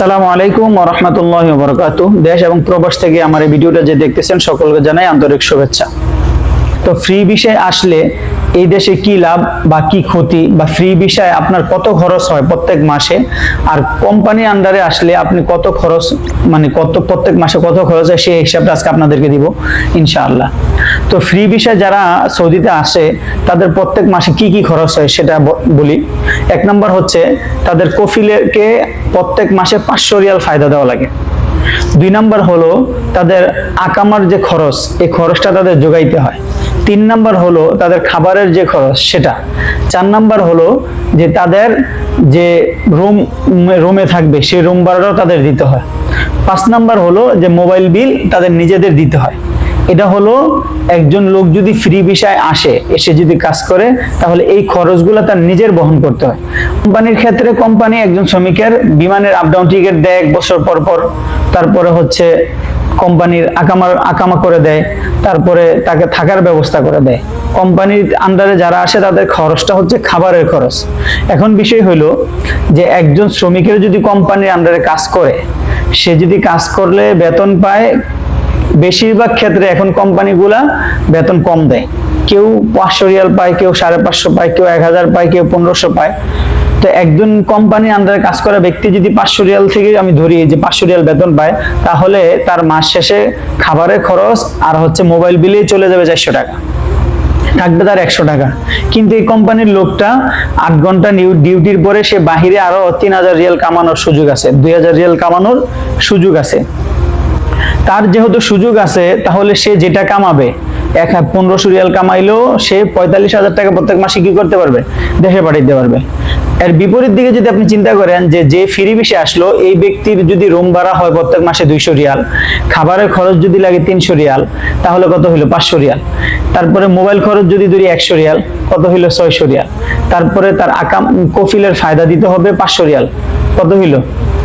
আসসালামু আলাইকুম ওয়া রাহমাতুল্লাহি ওয়া বারাকাতুহু। দেশ এবং প্রবাস থেকে আমার এই ভিডিওটা যে দেখতেছেন সকলকে জানাই আন্তরিক শুভেচ্ছা। তো ফ্রি ভিসায় আসলে এই দেশে কি লাভ বা কি ক্ষতি, বা ফ্রি ভিসায় আপনার কত খরচ হয় প্রত্যেক মাসে, আর কোম্পানি আন্ডারে আসলে আপনি কত খরচ প্রত্যেক মাসে কত খরচ হয় সেই হিসাবটা আজকে আপনাদেরকে দিব ইনশাআল্লাহ। তো ফ্রি ভিসায় যারা সৌদিতে আসে তাদের প্রত্যেক মাসে কি কি খরচ হয় সেটা বলি। এক নম্বর হচ্ছে তাদের কফিলকে প্রত্যেক মাসে 500 রিয়াল ফায়দা দেওয়া লাগে। 2 নাম্বার হলো তাদের আকামার যে খরচ, এই খরচটা তাদের যোগাইতে হয়। 3 নাম্বার হলো তাদের খাবারের যে খরচ সেটা। 4 নাম্বার হলো যে তাদের যে রুমে থাকবে সেই রুম ভাড়াটাও তাদের দিতে হয়। 5 নাম্বার হলো যে মোবাইল বিল তাদের নিজেদের দিতে হয়। এটা হলো একজন লোক যদি ফ্রি ভিসায় আসে, এসে যদি কাজ করে, তাহলে এই খরচগুলো তার নিজের বহন করতে হয়। কোম্পানির ক্ষেত্রে কোম্পানি একজন শ্রমিকের বিমানের আপ ডাউন টিকিট দেয় 1 বছর পর পর, তারপরে হচ্ছে কোম্পানির আকামা করে দেয়, তারপরে তাকে থাকার ব্যবস্থা করে দেয়। কোম্পানির আন্ডারে যারা আসে তাদের খরচটা হচ্ছে খাবারের খরচ। এখন বিষয় হলো যে একজন শ্রমিকের যদি কোম্পানির আন্ডারে কাজ করে, সে যদি কাজ করলে বেতন পায়, বেশিরভাগ ক্ষেত্রে এখন কোম্পানিগুলা বেতন কম দেয়। কেউ 500 রিয়াল পায়, কেউ 550 পায়, কেউ 1000 পায়, কেউ 1500 পায়। তো একজন কোম্পানির আন্ডারে কাজ করা ব্যক্তি যদি 500 রিয়াল থেকে আমি ধরি যে 500 রিয়াল বেতন পায়, তাহলে তার মাস শেষে খাবারের খরচ আর হচ্ছে মোবাইল বিলেই চলে যাবে 400 টাকা, থাকবে তার 100 টাকা। কিন্তু এই কোম্পানির লোকটা 8 ঘন্টা ডিউটির পরে সে বাহিরে আরো 3000 রিয়াল কামানোর সুযোগ আছে, 2000 রিয়াল কামানোর সুযোগ আছে। তার যেহেতু সুযোগ আছে, তাহলে সে যেটা কামাবে 1500 রিয়াল কামাইলেও সে 45,000 টাকা প্রত্যেক মাসে কি করতে পারবে, দেশে পাঠাইতে পারবে। এর বিপরীত দিকে যদি আপনি চিন্তা করেন যে ফ্রি ভিসায় আসলো, এই ব্যক্তির যদি রুম ভাড়া হয় প্রত্যেক মাসে 200 রিয়াল, খাবারের খরচ যদি লাগে 300 রিয়াল, তাহলে কত হইলো 500 রিয়াল। তারপরে মোবাইল খরচ যদি ধরি 100 রিয়াল, কত হইলো 600 রিয়াল। তারপরে তার কফিলের ফায়দা দিতে হবে 500 রিয়াল, কত হইলো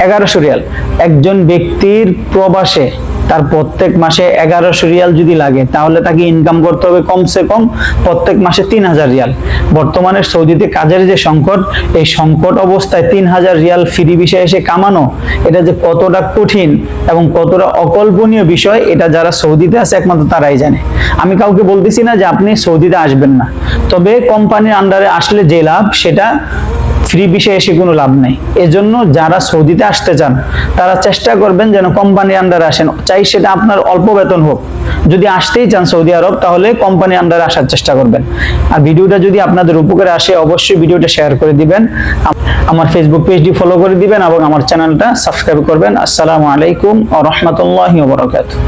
1100 রিয়াল। একজন ব্যক্তির প্রবাসে তার প্রত্যেক মাসে 1100 রিয়াল যদি লাগে, তাহলে তাকে ইনকাম করতে হবে কমসে কম প্রত্যেক মাসে 3000 রিয়াল। বর্তমানে সৌদিতে কাজের যে সংকট, এই সংকট অবস্থায় 3000 রিয়াল ফ্রি ভিসায় এসে কামানো, এটা যে কতটা কঠিন এবং কতটা অকল্পনীয় বিষয়, এটা যারা সৌদিতে আছে একমাত্র তারাই জানে। আমি কাউকে বলতেছি না যে আপনি সৌদিতে আসবেন না, তবে কোম্পানির আন্ডারে আসলে যে লাভ, সেটা ফ্রি ভিসায় এসে কোনো লাভ নেই। এজন্য যারা সৌদিতে আসতে চান তারা চেষ্টা করবেন যেন কোম্পানির আন্ডারে আসেন, চাই সেটা আপনার অল্প বেতন হোক। যদি আসতেই চান সৌদি আরব, তাহলে কোম্পানির আন্ডারে আসার চেষ্টা করবেন। আর ভিডিওটা যদি আপনাদের উপকারে আসে, অবশ্যই ভিডিওটা শেয়ার করে দিবেন, আমার ফেসবুক পেজটি ফলো করে দিবেন এবং আমার চ্যানেলটা সাবস্ক্রাইব করবেন। আসসালামু আলাইকুম ওয়া রাহমাতুল্লাহি ওয়া বারাকাতুহু।